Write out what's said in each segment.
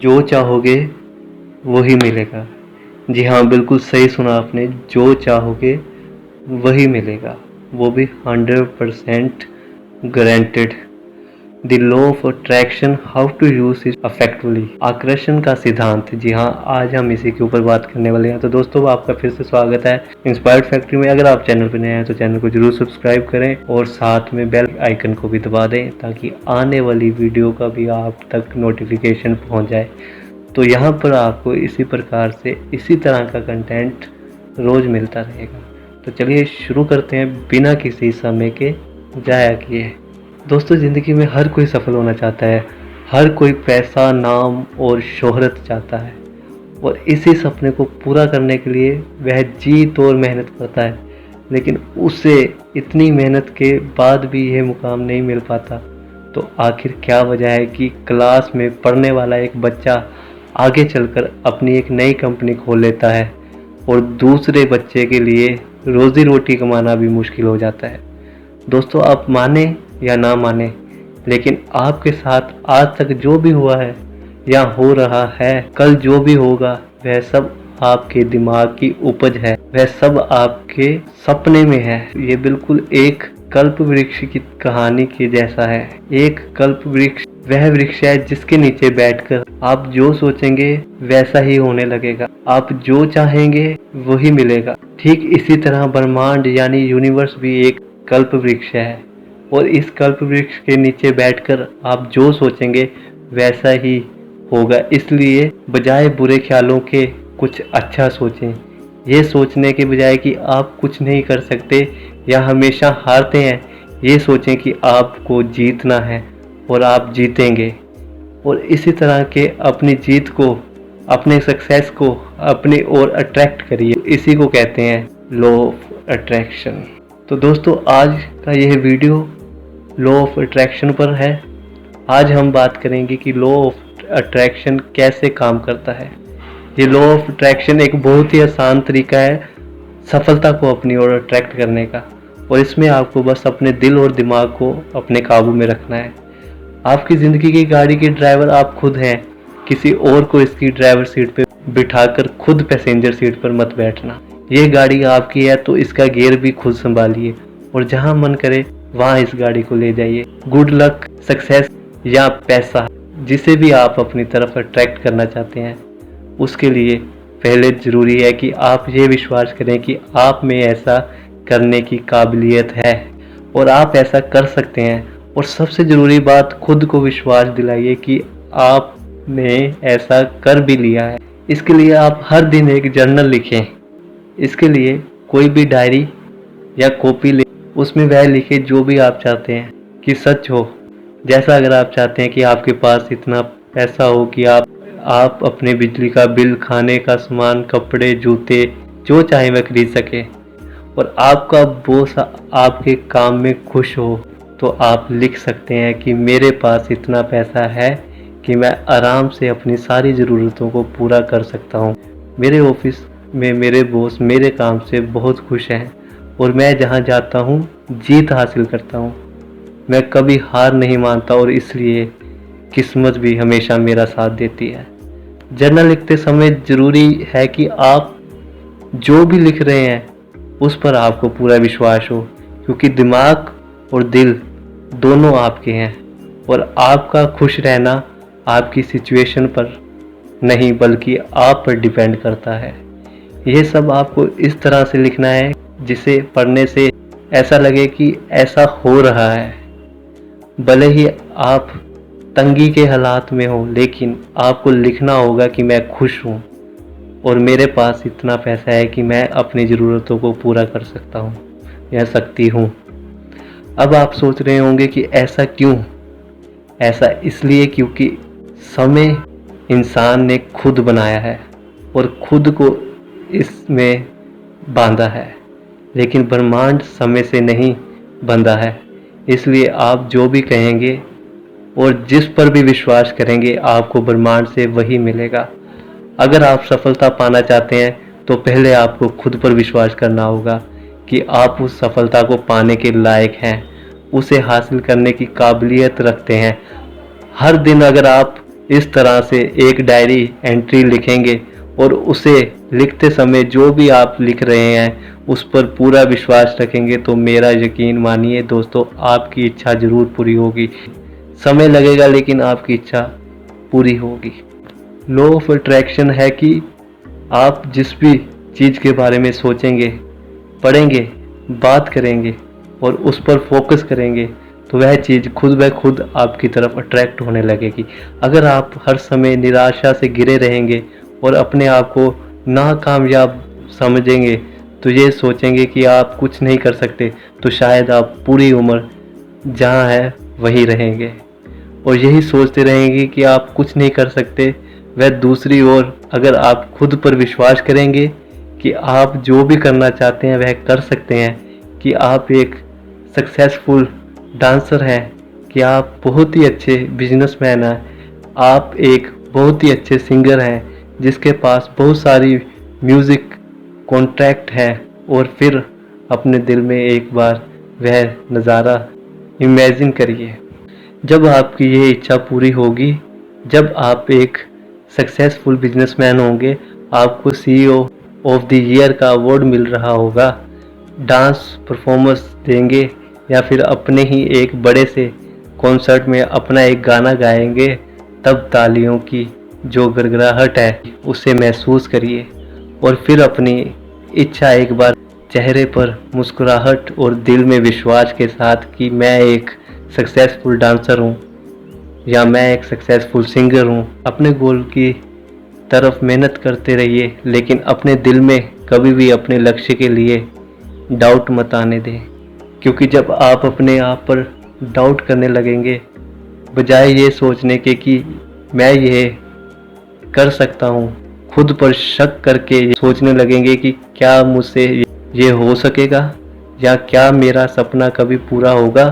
जो चाहोगे वही मिलेगा। जी हाँ, बिल्कुल सही सुना आपने, जो चाहोगे वही मिलेगा, वो भी 100% guaranteed. The law of attraction, how to use it effectively. आकर्षण का सिद्धांत, जी हाँ, आज हम इसी के ऊपर बात करने वाले हैं। तो दोस्तों, आपका फिर से स्वागत है इंस्पायर्ड फैक्ट्री में। अगर आप चैनल पर नए हैं तो चैनल को जरूर सब्सक्राइब करें और साथ में बेल आइकन को भी दबा दें ताकि आने वाली वीडियो का भी आप तक नोटिफिकेशन पहुंच जाए। तो यहाँ पर आपको इसी प्रकार से इसी तरह का कंटेंट रोज़ मिलता रहेगा। तो चलिए शुरू करते हैं बिना किसी समय के ज़ाया किए। दोस्तों, ज़िंदगी में हर कोई सफल होना चाहता है, हर कोई पैसा, नाम और शोहरत चाहता है, और इसी सपने को पूरा करने के लिए वह जी तोड़ मेहनत करता है। लेकिन उसे इतनी मेहनत के बाद भी यह मुकाम नहीं मिल पाता। तो आखिर क्या वजह है कि क्लास में पढ़ने वाला एक बच्चा आगे चलकर अपनी एक नई कंपनी खोल लेता है और दूसरे बच्चे के लिए रोज़ी रोटी कमाना भी मुश्किल हो जाता है। दोस्तों, आप माने या ना माने, लेकिन आपके साथ आज तक जो भी हुआ है या हो रहा है, कल जो भी होगा, वह सब आपके दिमाग की उपज है, वह सब आपके सपने में है। ये बिल्कुल एक कल्प वृक्ष की कहानी के जैसा है। एक कल्प वृक्ष वह वृक्ष है जिसके नीचे बैठकर आप जो सोचेंगे वैसा ही होने लगेगा, आप जो चाहेंगे वही मिलेगा। ठीक इसी तरह ब्रह्मांड यानी यूनिवर्स भी एक कल्प वृक्ष है, और इस कल्प वृक्ष के नीचे बैठकर आप जो सोचेंगे वैसा ही होगा। इसलिए बजाय बुरे ख्यालों के कुछ अच्छा सोचें। ये सोचने के बजाय कि आप कुछ नहीं कर सकते या हमेशा हारते हैं, ये सोचें कि आपको जीतना है और आप जीतेंगे। और इसी तरह के अपनी जीत को, अपने सक्सेस को अपनी ओर अट्रैक्ट करिए। इसी को कहते हैं लॉ ऑफ अट्रैक्शन। तो दोस्तों, आज का यह वीडियो लॉ ऑफ अट्रैक्शन पर है। आज हम बात करेंगे कि लॉ ऑफ अट्रैक्शन कैसे काम करता है। ये लॉ ऑफ अट्रैक्शन एक बहुत ही आसान तरीका है सफलता को अपनी ओर अट्रैक्ट करने का, और इसमें आपको बस अपने दिल और दिमाग को अपने काबू में रखना है। आपकी ज़िंदगी की गाड़ी के ड्राइवर आप खुद हैं। किसी और को इसकी ड्राइवर सीट पर बिठाकर खुद पैसेंजर सीट पर मत बैठना। ये गाड़ी आपकी है तो इसका गियर भी खुद संभालिए, और जहां मन करे वहां इस गाड़ी को ले जाइए। गुड लक, सक्सेस या पैसा, जिसे भी आप अपनी तरफ अट्रैक्ट करना चाहते हैं, उसके लिए पहले ज़रूरी है कि आप ये विश्वास करें कि आप में ऐसा करने की काबिलियत है और आप ऐसा कर सकते हैं। और सबसे ज़रूरी बात, खुद को विश्वास दिलाइए कि आपने ऐसा कर भी लिया है। इसके लिए आप हर दिन एक जर्नल लिखें। इसके लिए कोई भी डायरी या कॉपी ले, उसमें वह लिखे जो भी आप चाहते हैं कि सच हो। जैसा अगर आप चाहते हैं कि आपके पास इतना पैसा हो कि आप अपने बिजली का बिल, खाने का सामान, कपड़े, जूते जो चाहे वह खरीद सके, और आपका बॉस आपके काम में खुश हो, तो आप लिख सकते हैं कि मेरे पास इतना पैसा है कि मैं आराम से अपनी सारी ज़रूरतों को पूरा कर सकता हूँ। मेरे ऑफिस में मेरे बॉस मेरे काम से बहुत खुश हैं और मैं जहाँ जाता हूँ जीत हासिल करता हूँ। मैं कभी हार नहीं मानता और इसलिए किस्मत भी हमेशा मेरा साथ देती है। जर्नल लिखते समय ज़रूरी है कि आप जो भी लिख रहे हैं उस पर आपको पूरा विश्वास हो, क्योंकि दिमाग और दिल दोनों आपके हैं, और आपका खुश रहना आपकी सिचुएशन पर नहीं बल्कि आप पर डिपेंड करता है। यह सब आपको इस तरह से लिखना है जिसे पढ़ने से ऐसा लगे कि ऐसा हो रहा है। भले ही आप तंगी के हालात में हो, लेकिन आपको लिखना होगा कि मैं खुश हूँ और मेरे पास इतना पैसा है कि मैं अपनी ज़रूरतों को पूरा कर सकता हूँ या सकती हूँ। अब आप सोच रहे होंगे कि ऐसा क्यों? ऐसा इसलिए क्योंकि समय इंसान ने खुद बनाया है और खुद को इसमें बांधा है, लेकिन ब्रह्मांड समय से नहीं बंधा है। इसलिए आप जो भी कहेंगे और जिस पर भी विश्वास करेंगे, आपको ब्रह्मांड से वही मिलेगा। अगर आप सफलता पाना चाहते हैं तो पहले आपको खुद पर विश्वास करना होगा कि आप उस सफलता को पाने के लायक हैं, उसे हासिल करने की काबिलियत रखते हैं। हर दिन अगर आप इस तरह से एक डायरी एंट्री लिखेंगे और उसे लिखते समय जो भी आप लिख रहे हैं उस पर पूरा विश्वास रखेंगे तो मेरा यकीन मानिए दोस्तों, आपकी इच्छा ज़रूर पूरी होगी। समय लगेगा लेकिन आपकी इच्छा पूरी होगी। लॉ ऑफ अट्रैक्शन है कि आप जिस भी चीज़ के बारे में सोचेंगे, पढ़ेंगे, बात करेंगे और उस पर फोकस करेंगे तो वह चीज़ खुद ब खुद आपकी तरफ अट्रैक्ट होने लगेगी। अगर आप हर समय निराशा से घिरे रहेंगे और अपने आप को नाकामयाब समझेंगे तो ये सोचेंगे कि आप कुछ नहीं कर सकते, तो शायद आप पूरी उम्र जहाँ है वहीं रहेंगे। और यही सोचते रहेंगे कि आप कुछ नहीं कर सकते, वह दूसरी ओर अगर आप खुद पर विश्वास करेंगे कि आप जो भी करना चाहते हैं वह कर सकते हैं, कि आप एक सक्सेसफुल डांसर हैं, कि आप बहुत ही अच्छे बिजनेसमैन हैं, आप एक बहुत ही अच्छे सिंगर हैं जिसके पास बहुत सारी म्यूज़िक कॉन्ट्रैक्ट है, और फिर अपने दिल में एक बार वह नज़ारा इमेजिन करिए। जब आपकी ये इच्छा पूरी होगी, जब आप एक सक्सेसफुल बिजनेसमैन होंगे, आपको CEO ऑफ द ईयर का अवार्ड मिल रहा होगा, डांस परफॉर्मेंस देंगे या फिर अपने ही एक बड़े से कॉन्सर्ट में अपना एक गाना गाएंगे, तब तालियों की जो गड़गड़ाहट है उसे महसूस करिए और फिर अपनी इच्छा एक बार चेहरे पर मुस्कुराहट और दिल में विश्वास के साथ कि मैं एक सक्सेसफुल डांसर हूँ या मैं एक सक्सेसफुल सिंगर हूँ, अपने गोल की तरफ मेहनत करते रहिए, लेकिन अपने दिल में कभी भी अपने लक्ष्य के लिए डाउट मत आने दें। क्योंकि जब आप अपने आप पर डाउट करने लगेंगे, बजाय ये सोचने के कि मैं ये कर सकता हूँ, खुद पर शक करके ये सोचने लगेंगे कि क्या मुझसे ये हो सकेगा या क्या मेरा सपना कभी पूरा होगा,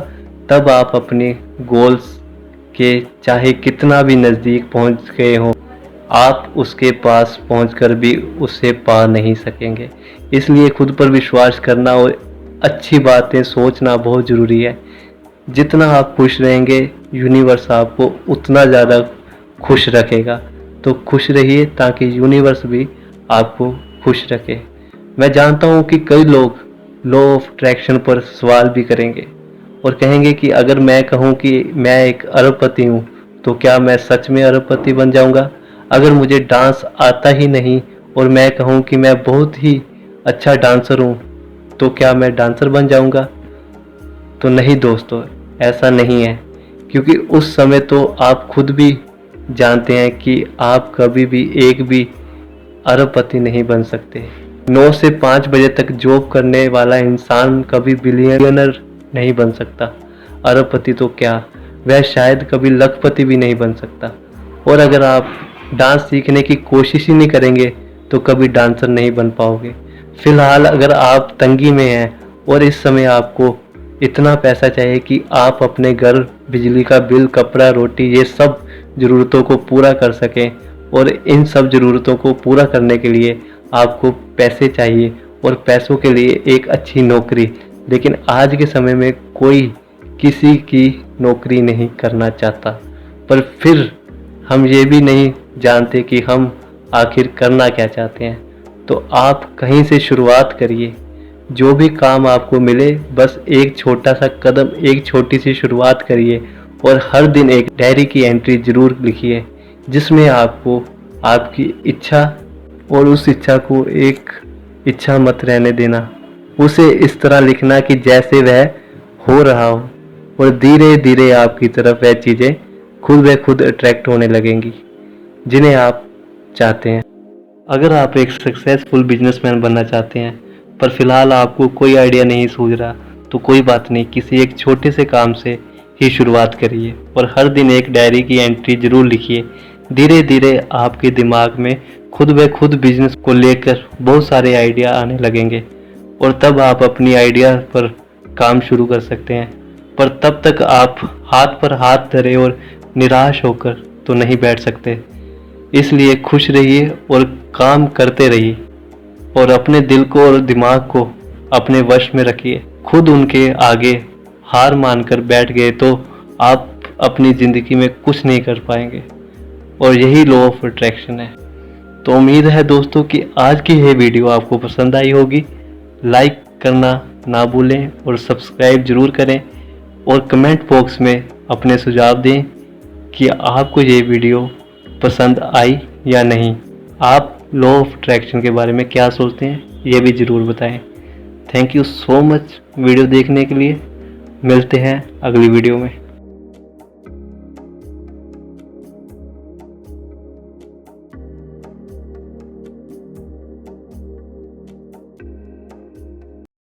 तब आप अपने गोल्स के चाहे कितना भी नज़दीक पहुँच गए हों, आप उसके पास पहुंचकर भी उसे पा नहीं सकेंगे। इसलिए खुद पर विश्वास करना और अच्छी बातें सोचना बहुत ज़रूरी है। जितना आप खुश रहेंगे, यूनिवर्स आपको उतना ज़्यादा खुश रखेगा। तो खुश रहिए ताकि यूनिवर्स भी आपको खुश रखे। मैं जानता हूँ कि कई लोग लॉ ऑफ अट्रैक्शन पर सवाल भी करेंगे और कहेंगे कि अगर मैं कहूँ कि मैं एक अरबपति हूँ तो क्या मैं सच में अरबपति बन जाऊँगा? अगर मुझे डांस आता ही नहीं और मैं कहूँ कि मैं बहुत ही अच्छा डांसर हूँ तो क्या मैं डांसर बन जाऊँगा? तो नहीं दोस्तों, ऐसा नहीं है, क्योंकि उस समय तो आप खुद भी जानते हैं कि आप कभी भी एक भी अरबपति नहीं बन सकते। 9 से 5 बजे तक जॉब करने वाला इंसान कभी बिलियनर नहीं बन सकता। अरबपति तो क्या, वह शायद कभी लखपति भी नहीं बन सकता। और अगर आप डांस सीखने की कोशिश ही नहीं करेंगे तो कभी डांसर नहीं बन पाओगे। फिलहाल अगर आप तंगी में हैं और इस समय आपको इतना पैसा चाहिए कि आप अपने घर, बिजली का बिल, कपड़ा, रोटी, ये सब ज़रूरतों को पूरा कर सकें, और इन सब ज़रूरतों को पूरा करने के लिए आपको पैसे चाहिए और पैसों के लिए एक अच्छी नौकरी। लेकिन आज के समय में कोई किसी की नौकरी नहीं करना चाहता, पर फिर हम ये भी नहीं जानते कि हम आखिर करना क्या चाहते हैं। तो आप कहीं से शुरुआत करिए। जो भी काम आपको मिले, बस एक छोटा सा कदम, एक छोटी सी शुरुआत करिए और हर दिन एक डायरी की एंट्री ज़रूर लिखिए जिसमें आपको आपकी इच्छा, और उस इच्छा को एक इच्छा मत रहने देना, उसे इस तरह लिखना कि जैसे वह हो रहा हो, और धीरे धीरे आपकी तरफ वह चीज़ें खुद ब खुद अट्रैक्ट होने लगेंगी जिन्हें आप चाहते हैं। अगर आप एक सक्सेसफुल बिजनेसमैन बनना चाहते हैं पर फिलहाल आपको कोई आइडिया नहीं सूझ रहा, तो कोई बात नहीं, किसी एक छोटे से काम से ही शुरुआत करिए और हर दिन एक डायरी की एंट्री ज़रूर लिखिए। धीरे धीरे आपके दिमाग में खुद ब खुद बिजनेस को लेकर बहुत सारे आइडिया आने लगेंगे और तब आप अपनी आइडिया पर काम शुरू कर सकते हैं। पर तब तक आप हाथ पर हाथ धरे और निराश होकर तो नहीं बैठ सकते। इसलिए खुश रहिए और काम करते रहिए और अपने दिल को और दिमाग को अपने वश में रखिए। खुद उनके आगे हार मानकर बैठ गए तो आप अपनी ज़िंदगी में कुछ नहीं कर पाएंगे। और यही लॉ ऑफ अट्रैक्शन है। तो उम्मीद है दोस्तों कि आज की ये वीडियो आपको पसंद आई होगी। लाइक करना ना भूलें और सब्सक्राइब जरूर करें और कमेंट बॉक्स में अपने सुझाव दें कि आपको ये वीडियो पसंद आई या नहीं। आप लॉ ऑफ अट्रैक्शन के बारे में क्या सोचते हैं ये भी ज़रूर बताएं। Thank you so much video देखने के लिए। मिलते हैं अगली वीडियो में।